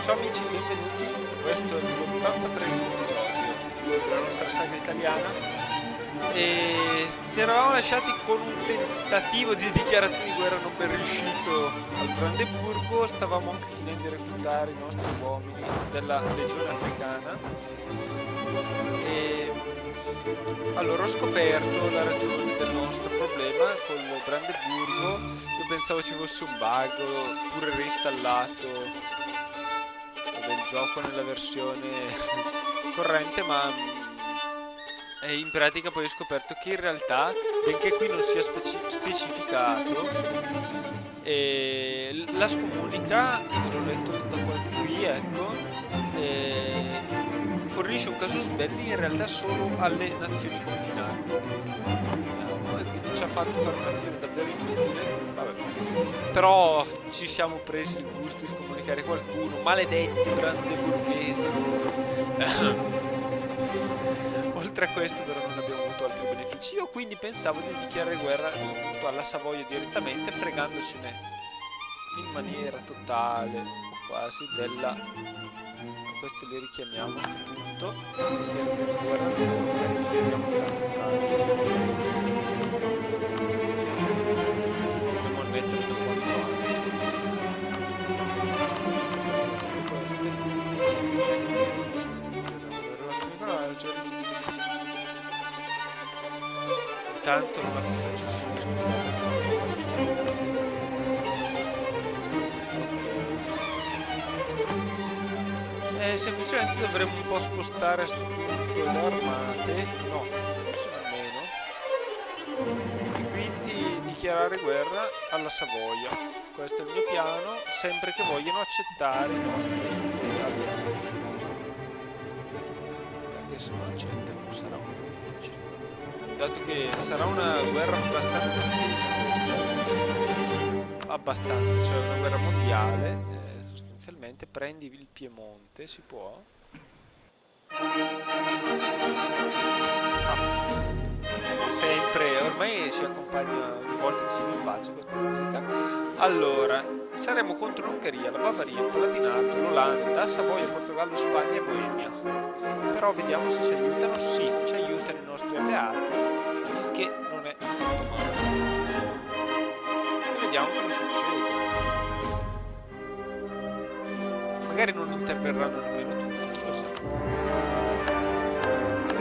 Ciao amici, benvenuti. Questo è l'83esimo episodio della nostra saga italiana. E ci eravamo lasciati con un tentativo di dichiarazione di guerra non ben riuscito al Brandeburgo. Stavamo anche finendo di reclutare i nostri uomini della legione africana. E allora ho scoperto la ragione del nostro problema col Brandeburgo. Io pensavo ci fosse un bug, pure reinstallato del gioco nella versione corrente, ma in pratica poi ho scoperto che in realtà, benché qui non sia specificato, la scomunica, l'ho letto da qui, ecco, fornisce un casus belli in realtà solo alle nazioni confinanti. E quindi ci ha fatto fare un'azione davvero inutile. Vabbè. Però ci siamo presi il gusto di scomunicare qualcuno. Maledetti brandeburghesi. Oltre a questo però non abbiamo avuto altri benefici. Io quindi pensavo di dichiarare guerra a questo punto alla Savoia direttamente, fregandocene in maniera totale o quasi della... Questi li richiamiamo a questo punto. Potremmo metterli da quanto avanti. Relazioni con Alger. Intanto non ha più successione. Semplicemente dovremmo un po' spostare a sto punto le armate, no, forse nemmeno, e quindi dichiarare guerra alla Savoia. Questo è il mio piano, sempre che vogliano accettare i nostri alleati. Perché se non accettano sarà un po' difficile. Dato che sarà una guerra abbastanza estesa questa, abbastanza, cioè una guerra mondiale. Sostanzialmente prendi il Piemonte, si può? Sempre, ormai si accompagna ogni volta che si mi faccia questa musica. Allora, saremo contro l'Ungheria, la Bavaria, il Palatinato, l'Olanda, Savoia, Portogallo, Spagna e Boemia. Però vediamo se ci aiutano. Sì, ci aiutano i nostri alleati, il che non è affatto male. E vediamo cosa succede. Magari non interverranno nemmeno tutti, chi lo sa. Ok.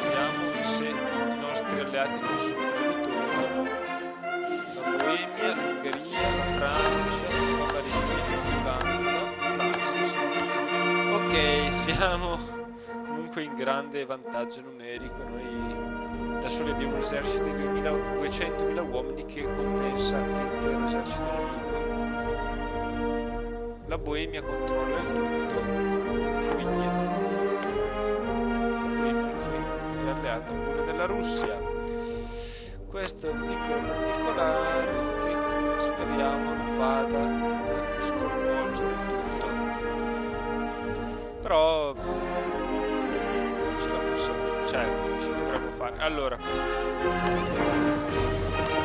Vediamo se i nostri alleati non sono traditori. La Boemia, l'Ungheria, la Francia, la Bavaria, l'Olanda. Ok, siamo comunque in grande vantaggio numerico. Noi da soli abbiamo un esercito di 200.000 uomini che compensa l'intero esercito nemico. La Boemia controlla il tutto, quindi la Boemia che è alleata pure della Russia. Questo è un piccolo particolare che speriamo non vada a sconvolgere tutto, però ce la possiamo, cioè ci dovremmo fare. Allora,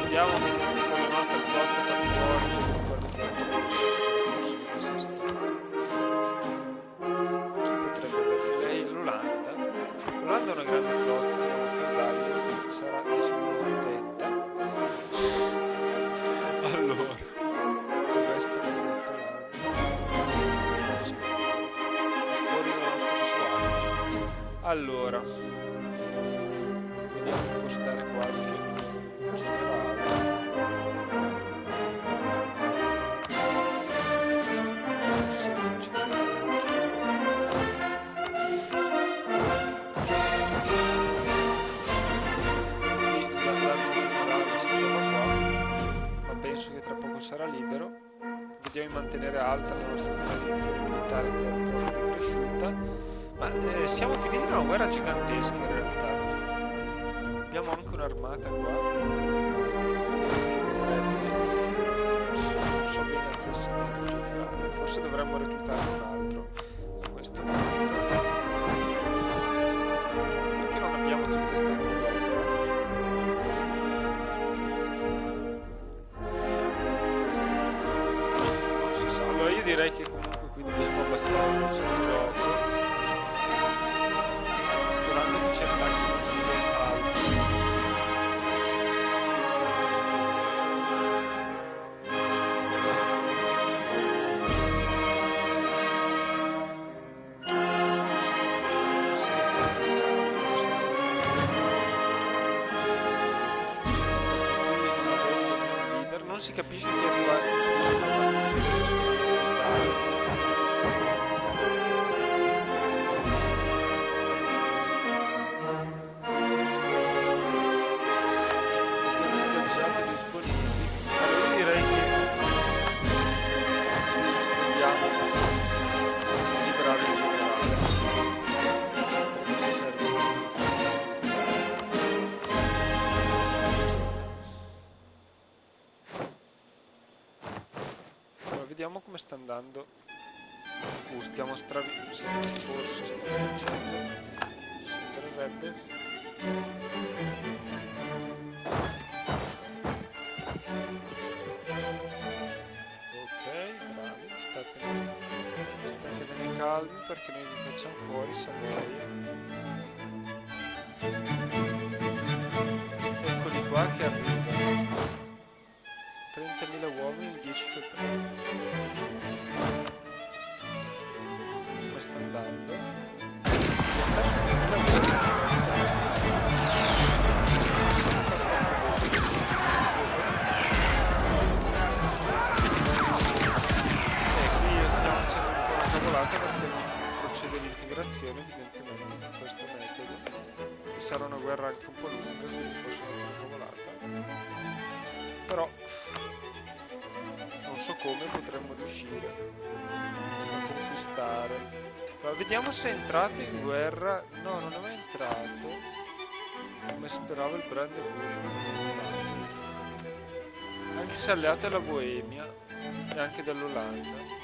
vediamo con la nostra flotta da fuori. L'Olanda è una grande flotta, una feudale, sarà di sicuro contenta. Allora, questa è fuori dalla nostra visuale. Allora, vediamo di postare qualche generale. Che tra poco sarà libero. Vediamo di mantenere alta la nostra tradizione militare che è un po' decresciuta, ma siamo finiti in una guerra gigantesca in realtà. Abbiamo anche un'armata qua che dovrebbe, non so bene a che essere generale, forse dovremmo reclutare un altro a questo punto. Perché non abbiamo tutte queste non si sa. direi che comunque qui dobbiamo abbassare questo gioco, sperando che ci attacchino sulle altre. Non si capisce chi arriva. Allora io direi che dobbiamo liberare il generale. Ci serve. Allora, vediamo come sta andando. Stiamo forse stiamo vincendo. Sembrerebbe. State bene calmi perché noi vi facciamo fuori Savoia. Eccoli qua che arrivano. 30.000 uomini il 10 febbraio. Come sta andando? Perché non procede l'integrazione evidentemente con questo metodo. Sarà una guerra anche un po' lunga, quindi forse una cavolata. Però non so come potremmo riuscire a conquistare. Allora, vediamo se è entrato in guerra. No, non è mai entrato. Come speravo il Brandeburgo. Anche se è alleato alla Boemia e anche dall'Olanda.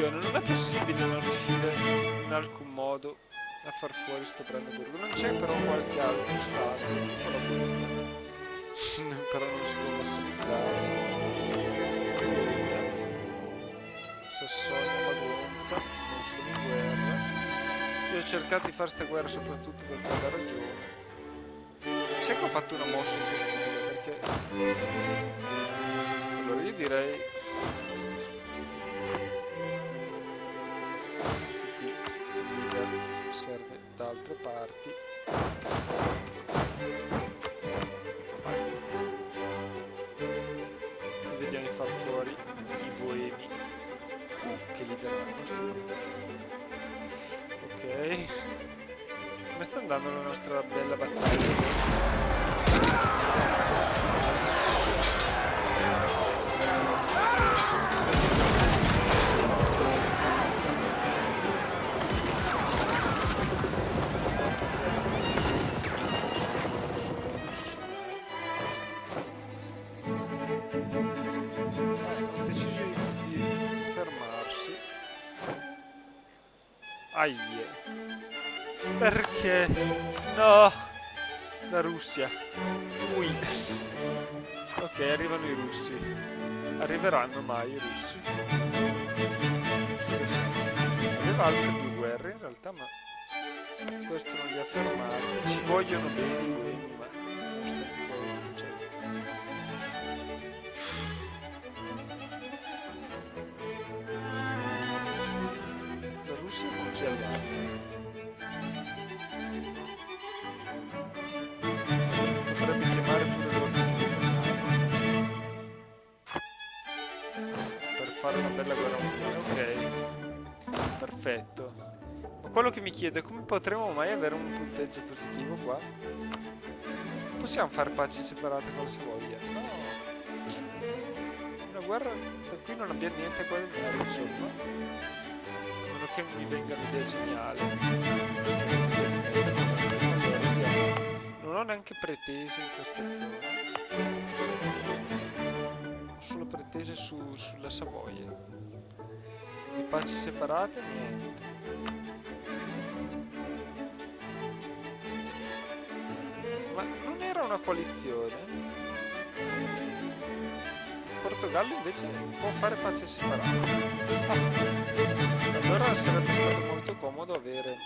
Non è possibile non riuscire in alcun modo a far fuori sto Brandeburgo. Non c'è però qualche altro stato, però non si può massimizzare. Sassonia, Pagonza, non sono in guerra. Io ho cercato di fare sta guerra soprattutto per quella ragione. Sai che ho fatto una mossa un po' stupida, perché allora io direi serve da altre parti. Vediamo di far fuori i boemi che liderano. Ok, come sta andando la nostra bella battaglia? Aie. Perché? No! La Russia. Ui. Ok, arrivano i russi. Arriveranno mai i russi? Aveva altre due guerre in realtà, ma questo non li ha fermati. Ci vogliono bene i boemi, ma nonostante questo, cioè... con chi alleati. Potrebbe chiamare pure loro per fare una bella guerra mondiale. Ok, perfetto. Ma quello che mi chiedo è come potremo mai avere un punteggio positivo qua? Possiamo fare pace separate con la Savoia? No. Una guerra da cui non abbiamo niente a guadagnare, insomma. Che mi venga un'idea geniale. Non ho neanche pretese in queste zone. Ho solo pretese sulla Savoia. Di paci separate niente. Ma non era una coalizione? Portogallo invece può fare pace separate. Allora sarebbe stato molto comodo avere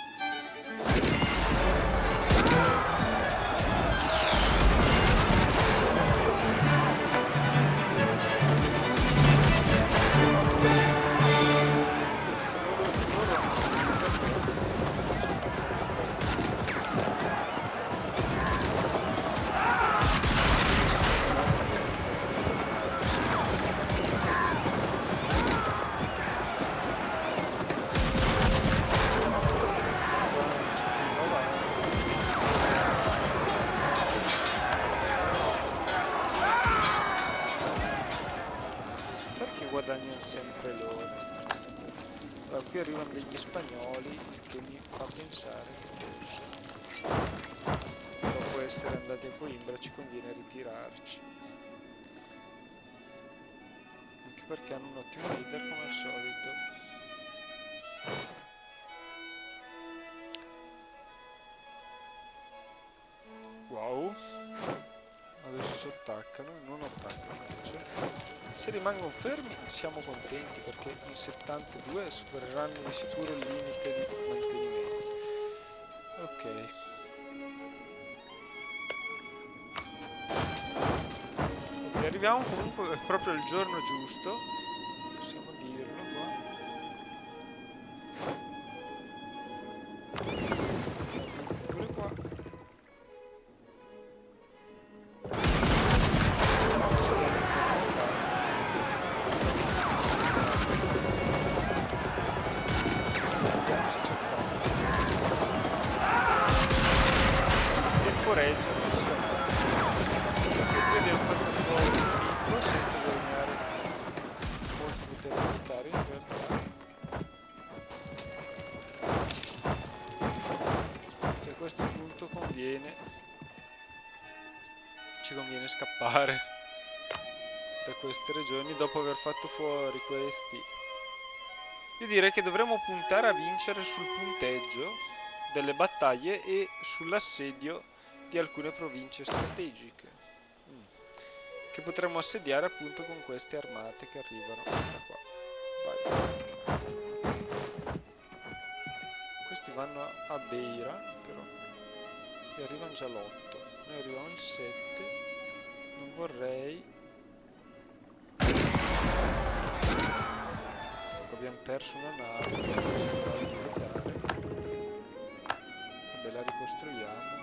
guadagnano sempre loro. Allora, qui arrivano degli spagnoli, il che mi fa pensare che forse dopo essere andati a Coimbra ci conviene ritirarci, anche perché hanno un ottimo leader come al solito. Wow, adesso si attaccano, non attaccano invece. Se rimangono fermi siamo contenti perché in 72 supereranno di sicuro il limite di mantenimento. Ok. Ok, arriviamo comunque proprio al giorno giusto. Possiamo dirlo qua. Pure qua. Ci conviene scappare da queste regioni dopo aver fatto fuori questi. Io direi che dovremmo puntare a vincere sul punteggio delle battaglie e sull'assedio di alcune province strategiche che potremmo assediare appunto con queste armate che arrivano da qua. Vai. Questi vanno a Beira però e arrivano già l'8. Noi arriviamo al 7. Non vorrei. Abbiamo perso una nave. Vabbè, la ricostruiamo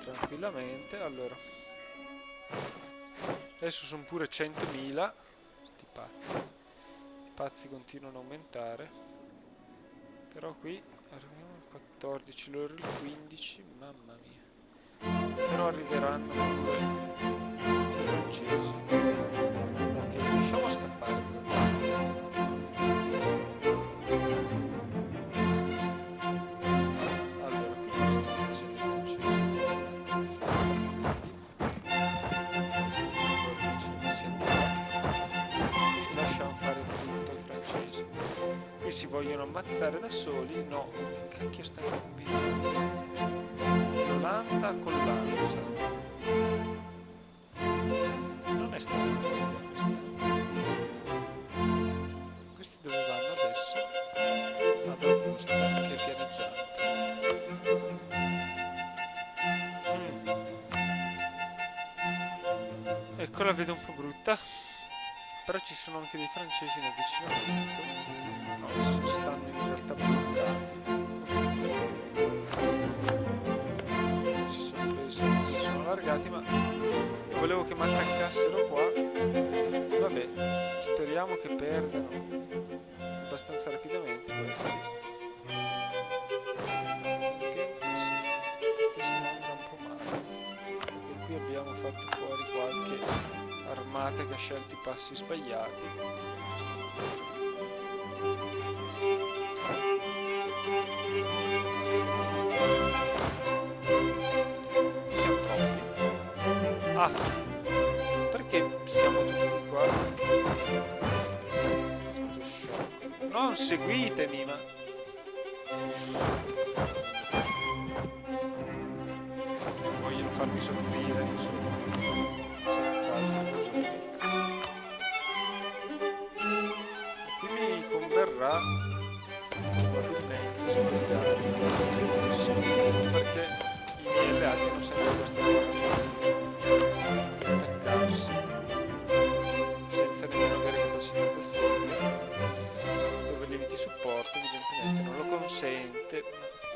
tranquillamente. Allora, adesso sono pure 100.000. Sti pazzi. I pazzi continuano a aumentare. Però qui arriviamo al 14, loro il 15. Mamma mia. Però arriveranno pure i francesi. Ok, riusciamo scappare. Allora, qui cosa stanno facendo i francesi? Qui lasciamo fare tutto ai francesi. Qui si vogliono ammazzare da soli? No, che cacchio stanno combinando? L'Olanda con l'Ansa. Non è stata una idea questa. Questi dove vanno adesso? Ad Augusta, che è pianeggiante. Ecco, la vedo un po' brutta. Però ci sono anche dei francesi in avvicinamento. No, stanno in realtà bloccati. Si sono allargati, ma io volevo che mi attaccassero qua. Vabbè, speriamo che perdano abbastanza rapidamente questi, che sembra un po' male. E qui abbiamo fatto fuori qualche armata che ha scelto i passi sbagliati. Ah, perché siamo tutti qua? Non seguitemi, ma... Vogliono farmi soffrire, insomma. Senza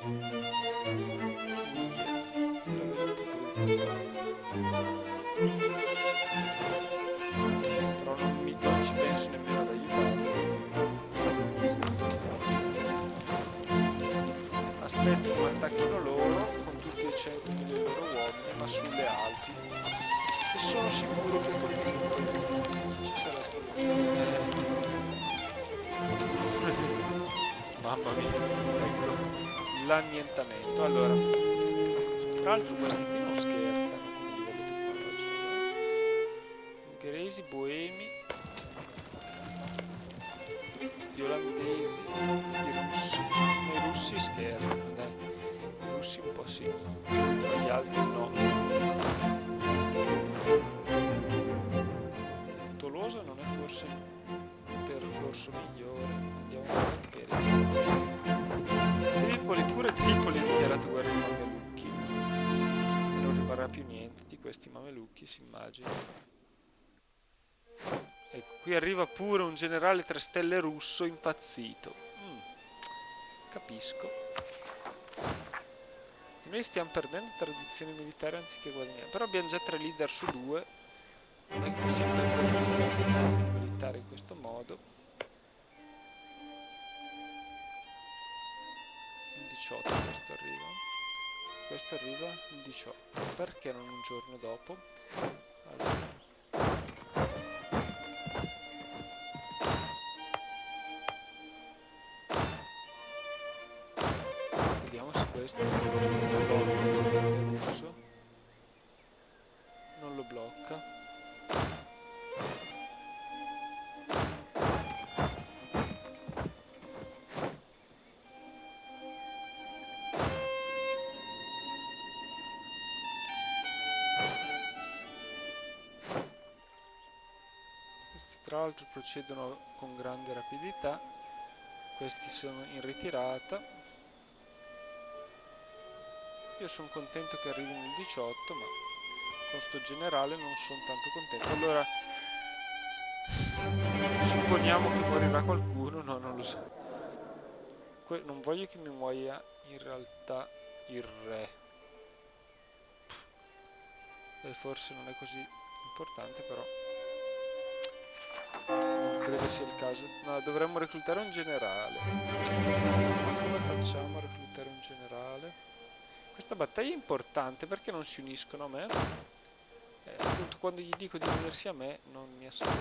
Però non ci penso nemmeno ad aiutarlo. Aspetto che mi attacchino loro con tutti i 100.000 dei loro uomini, ma sulle Alpi. E sono sicuro che con ci sarà soluzione. Mamma mia, ecco l'annientamento. Allora, tra l'altro questi qui non scherzano come livello tecnologico. Ungheresi, boemi, gli olandesi, i russi scherzano, dai. I russi un po' sì, ma gli altri no. Tolosa non è forse il percorso migliore, andiamo a vedere. Tripoli ha dichiarato guerra ai mamelucchi, e non rimarrà più niente di questi mamelucchi, si immagina. Ecco, qui arriva pure un generale 3 stelle russo impazzito. Capisco. Noi stiamo perdendo tradizioni militari anziché guadagnare, però abbiamo già 3 leader su 2. Non è che possiamo perdere tradizioni militari in questo modo. Il 18 questo arriva il 18, perché non un giorno dopo? Allora. Vediamo se questo blocca il russo. Non lo blocca. Questi tra l'altro procedono con grande rapidità. Questi sono in ritirata. Io sono contento che arrivino il 18, ma con sto generale non sono tanto contento. Allora, supponiamo che morirà qualcuno. No, non lo so. Non voglio che mi muoia in realtà il re. Forse non è così importante, però non credo sia il caso. No, dovremmo reclutare un generale. Ma come facciamo a reclutare un generale? Questa battaglia è importante, perché non si uniscono a me? Appunto, quando gli dico di unirsi a me non mi ascolta.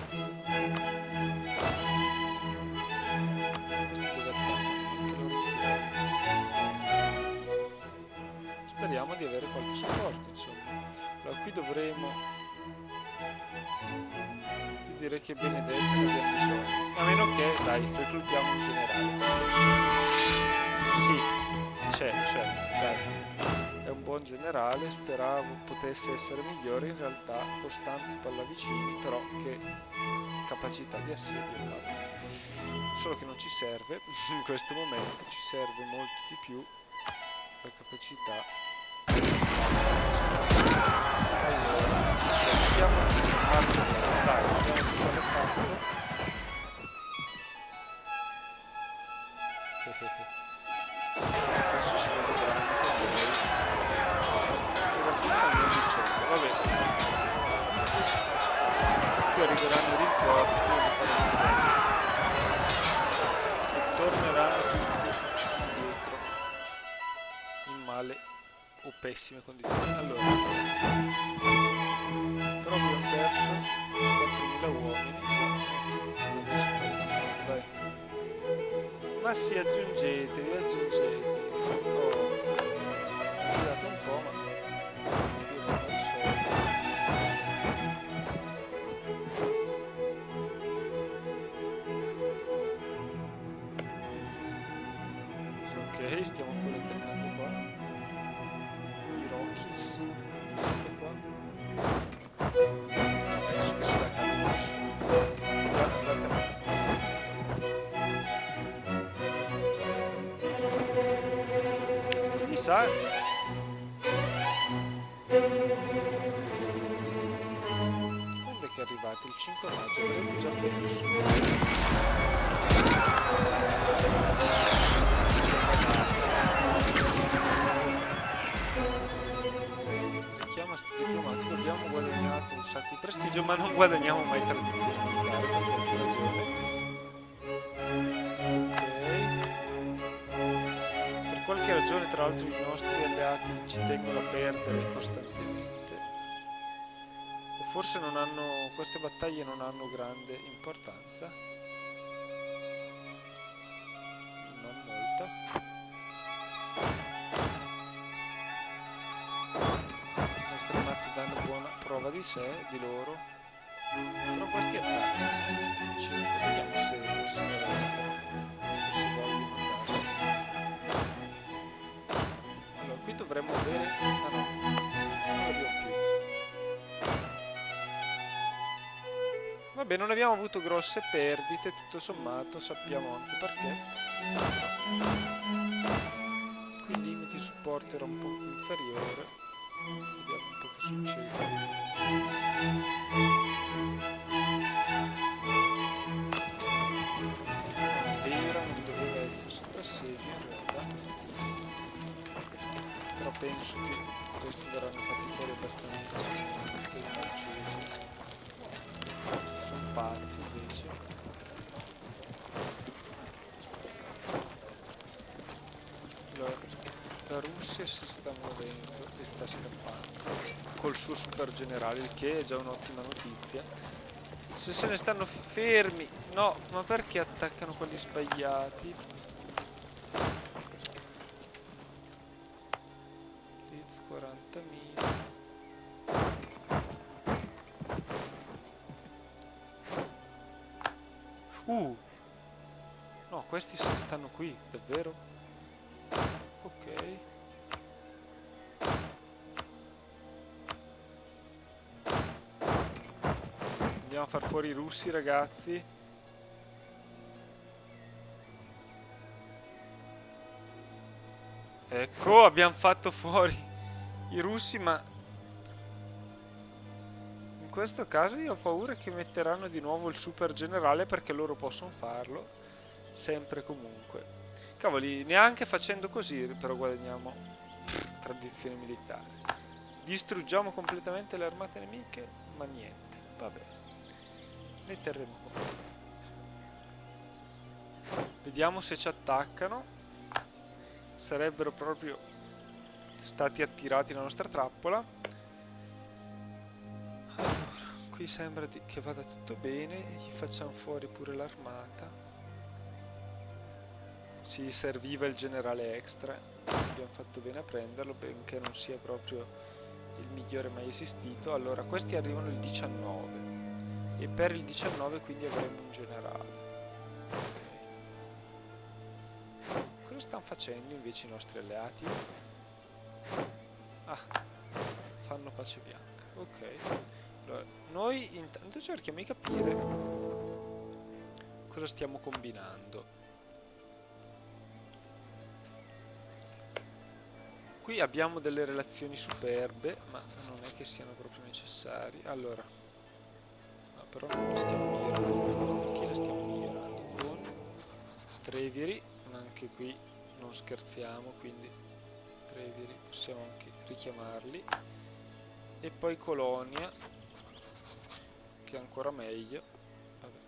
Speriamo di avere qualche supporto, insomma. Allora qui dovremo, io direi che benedetto ne abbiamo bisogno, a meno che, dai, reclutiamo un generale. Sì, c'è, dai. È un buon generale, speravo potesse essere migliore, in realtà Costanzo Pallavicini, però che capacità di assedio ha. Solo che non ci serve in questo momento, ci serve molto di più la capacità. Allora, stiamo dai, abbiamo fatto. Adesso si vede grande vabbè, qui arriveranno i rinforzi e torneranno tutti indietro in male o pessime condizioni. Allora, però abbiamo perso 4.000 uomini. Dai. Ma sì, aggiungetevi. Oh, ho tirato un po', ma ok, stiamo pure attaccando qua. I Rockies. Qua. Penso che sia accaduto nessuno. Andate avanti. Mi sa. Quando è che è arrivato? Il 5 maggio, l'avevo già perso. nostro diplomatico abbiamo guadagnato un sacco di prestigio, ma non guadagniamo mai tradizione militare per qualche ragione. Ok. Per qualche ragione, tra l'altro, i nostri alleati ci tengono a perdere costantemente. O forse non hanno, queste battaglie non hanno grande importanza. Non molta. Le nostre armate danno buona prova di sé, di loro. Però questi attaccano. Vediamo se ne restano o se vogliono andarsi. Allora, qui dovremmo avere... Ah no, non l'abbiamo più. Vabbè, non abbiamo avuto grosse perdite, tutto sommato, sappiamo anche perché. Qui il limite di supporto era un po' inferiore. Vediamo un po' che succede. Non doveva essere sotto assedio in realtà, però penso che questi verranno fatti fuori abbastanza sicuramente i francesi. Sono pazzi invece. Allora, la Russia si sta muovendo e sta scappando col suo super generale, il che è già un'ottima notizia. Se se ne stanno fermi, no, ma perché attaccano quelli sbagliati? Blitz 40.000. No, questi se ne stanno qui, davvero? Ok. Andiamo a far fuori i russi, ragazzi. Ecco, abbiamo fatto fuori i russi, ma in questo caso io ho paura che metteranno di nuovo il super generale, perché loro possono farlo sempre e comunque. Cavoli, neanche facendo così però guadagniamo tradizione militare. Distruggiamo completamente le armate nemiche, ma niente, vabbè. Ne terremo conto. Vediamo se ci attaccano. Sarebbero proprio stati attirati nella nostra trappola. Allora, qui sembra che vada tutto bene. Gli facciamo fuori pure l'armata. Si serviva il generale extra. Abbiamo fatto bene a prenderlo, benché non sia proprio il migliore mai esistito. Allora, questi arrivano il 19 e per il 19 quindi avremo un generale. Ok. Cosa stanno facendo invece i nostri alleati? Ah, fanno pace bianca. Ok. Allora, noi intanto cerchiamo di capire cosa stiamo combinando. Qui abbiamo delle relazioni superbe, ma non è che siano proprio necessarie. Allora, no, però non le stiamo migliorando. Con chi le stiamo migliorando? Con Treviri, ma anche qui non scherziamo, quindi Treviri possiamo anche richiamarli. E poi Colonia, che è ancora meglio. Vabbè.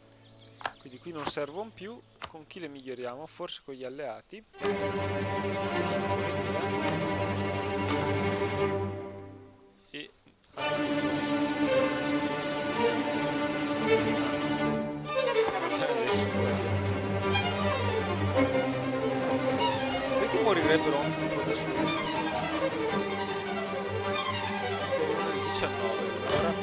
Quindi qui non servono più. Con chi le miglioriamo? Forse con gli alleati. Forse con e adesso perché morirebbero anche un po' da soli. Stiamo nel 19 allora.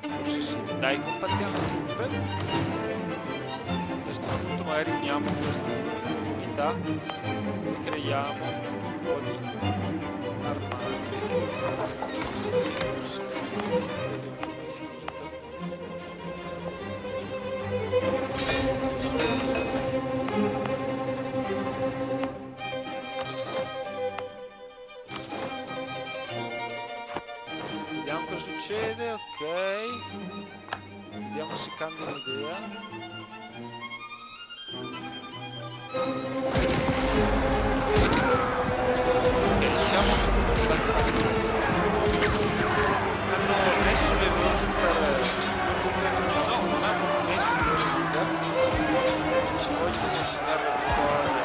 Forse sì. Dai, compattiamo le truppe. riuniamo queste unità e creiamo un po' di armate. Vediamo cosa succede, ok. Vediamo se cambia l'idea. Ok, diciamo che hanno messo le loro super... No, non hanno messo le loro leader. Se voglio consegnare la vittoria...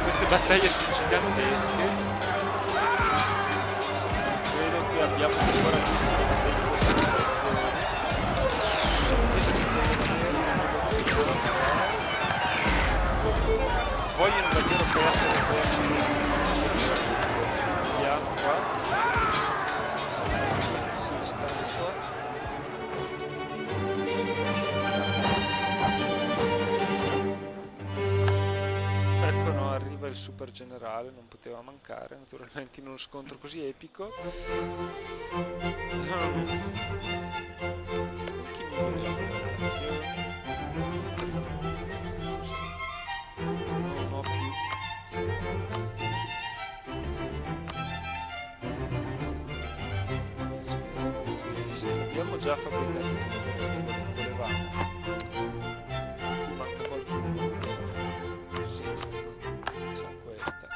Queste battaglie sono gigantesche. Credo che abbiamo ancora visto le vogliono davvero perdere eserciti. Vediamo qua. Si stanno qua. Ecco, no, arriva il super generale, non poteva mancare naturalmente in uno scontro così epico. Chi mi vuole le operazioni? Non ho più. Sì, abbiamo già fabbricato quello che volevamo. Qui manca qualcuno. Sì, facciamo questa.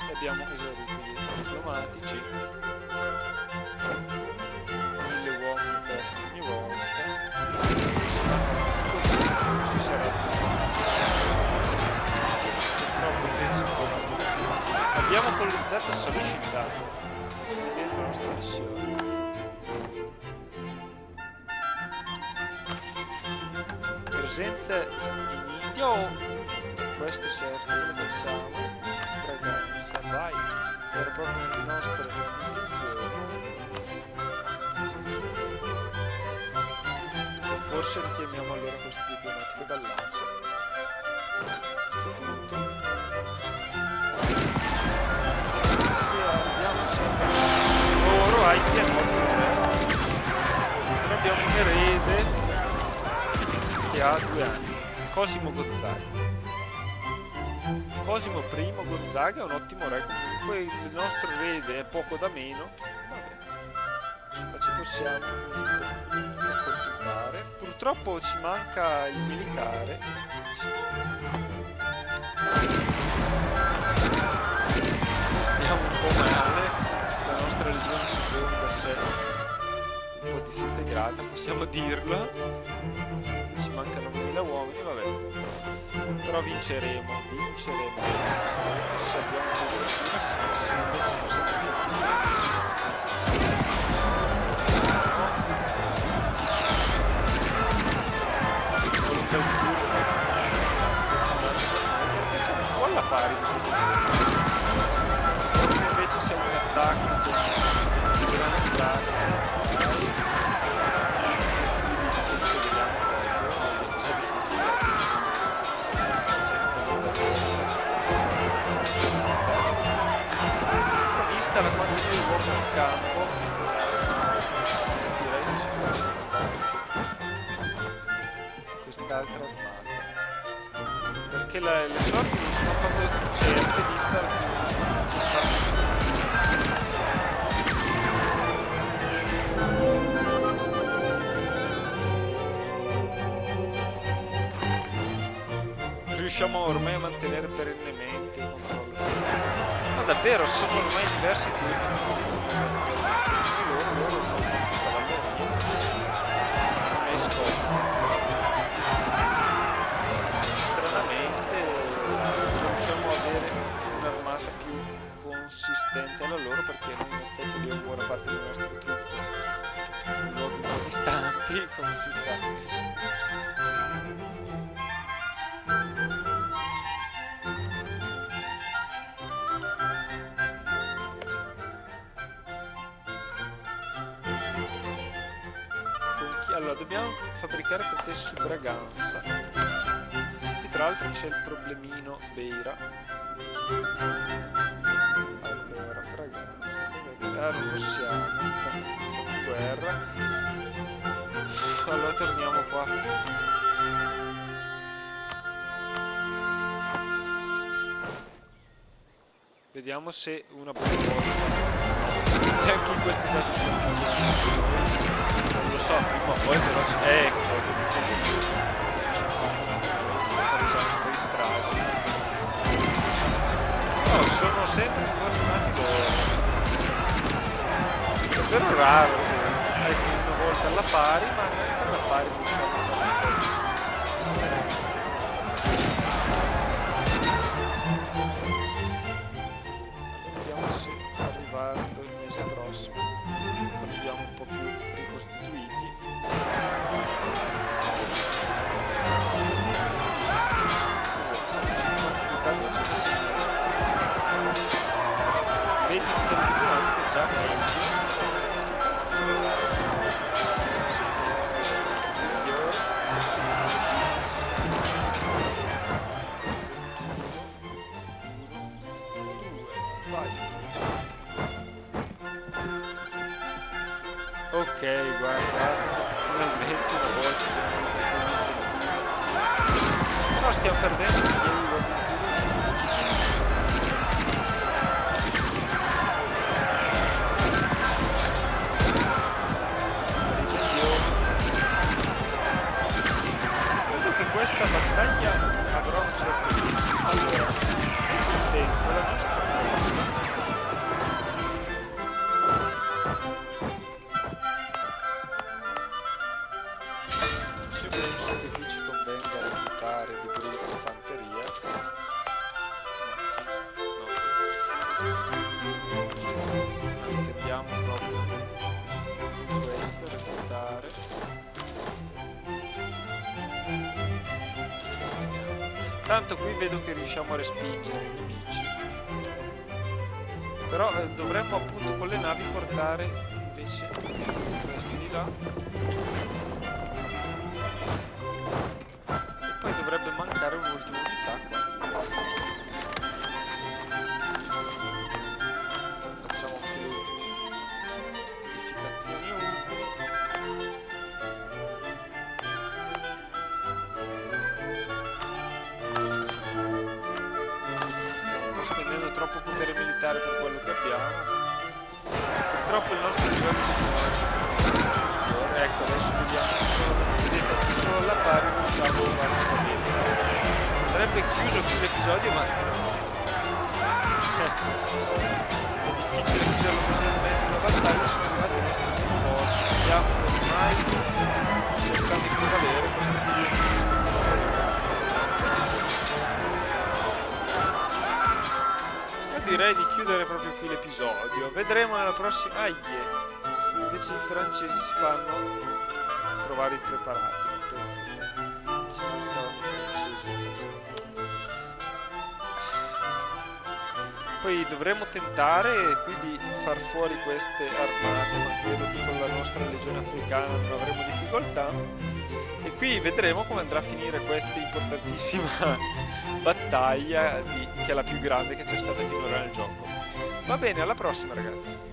E abbiamo esaurito gli diplomatici. 1000 uomini per ogni volta. Ci sarà abbiamo colonizzato Salicità vedendo la nostra missione. Presenza in India o questo certo lo facciamo. Preganza, vai, era proprio le nostre intenzioni. E forse richiamiamo allora questo diplomatico dall'Ansa. Loro ai pianotti abbiamo un erede che ha 2 anni, Cosimo Gonzaga. Cosimo I Gonzaga è un ottimo re, comunque il nostro erede è poco da meno. Vabbè, ma ci possiamo accontentare. Purtroppo ci manca il militare. Stiamo un po' male, la nostra legione seconda si è un po' disintegrata, possiamo dirlo. Ci mancano 1000 uomini, vabbè. Però vinceremo. Se abbiamo siamo alla pari. Invece siamo in attacco con grande classe. Vista la quantità di uomini in campo, direi che ci può quest'altra armata, perché le sorti non sono proprio certe vista il spazio. Riusciamo ormai a mantenere perennemente il controllo. Ma davvero, sono ormai diversi turni. Loro cavalleria. Non è scopo. Stranamente riusciamo a avere un'armata più consistente alla loro, perché noi in effetti abbiamo buona parte delle nostre truppe in luoghi un po' distanti, come si sa. Allora, dobbiamo fabbricare pretese su Braganza. Qui tra l'altro c'è il problemino Beira. Allora, Braganza, non possiamo fare guerra. Allora torniamo qua. Vediamo se una buona volta. E anche in questo caso sono non lo so, prima o poi però ecco, facciamo dei stragi. No, sono sempre fortunati loro. È davvero raro ecco, una volta alla pari, ma neanche alla pari vediamo se arrivando il mese prossimo arriviamo un po' più ricostituiti. Vedi tutte le dinamiche già meglio. Ok, guarda, finalmente una volta. No, stiamo perdendo gli credo che questa battaglia avrà un certo tempo. Allora, nel frattempo la nostra di brutta fanteria. Anzi andiamo proprio questo, reclutare. Tanto qui vedo che riusciamo a respingere i nemici. Però dovremmo appunto con le navi portare invece questi di là. Dovrebbe mancare un'ultima unità qua. Facciamo anche le ultime edificazioni Stiamo spendendo troppo potere militare per quello che abbiamo. Purtroppo il nostro livello ecco, adesso vediamo solo alla pari riusciamo a fare bene. Sarebbe chiuso qui l'episodio, ma è difficile chiuderlo così in mezzo alla battaglia. Sono arrivati i nostri primi morti. Stiamo ormai cercando di prevalere questo video. Io direi di chiudere proprio qui l'episodio. Vedremo nella prossima. Invece i francesi si fanno trovare impreparati. Poi dovremmo tentare qui di far fuori queste armate, ma credo che con la nostra legione africana non avremo difficoltà. E qui vedremo come andrà a finire questa importantissima battaglia che è la più grande che c'è stata finora nel gioco. Va bene, alla prossima ragazzi!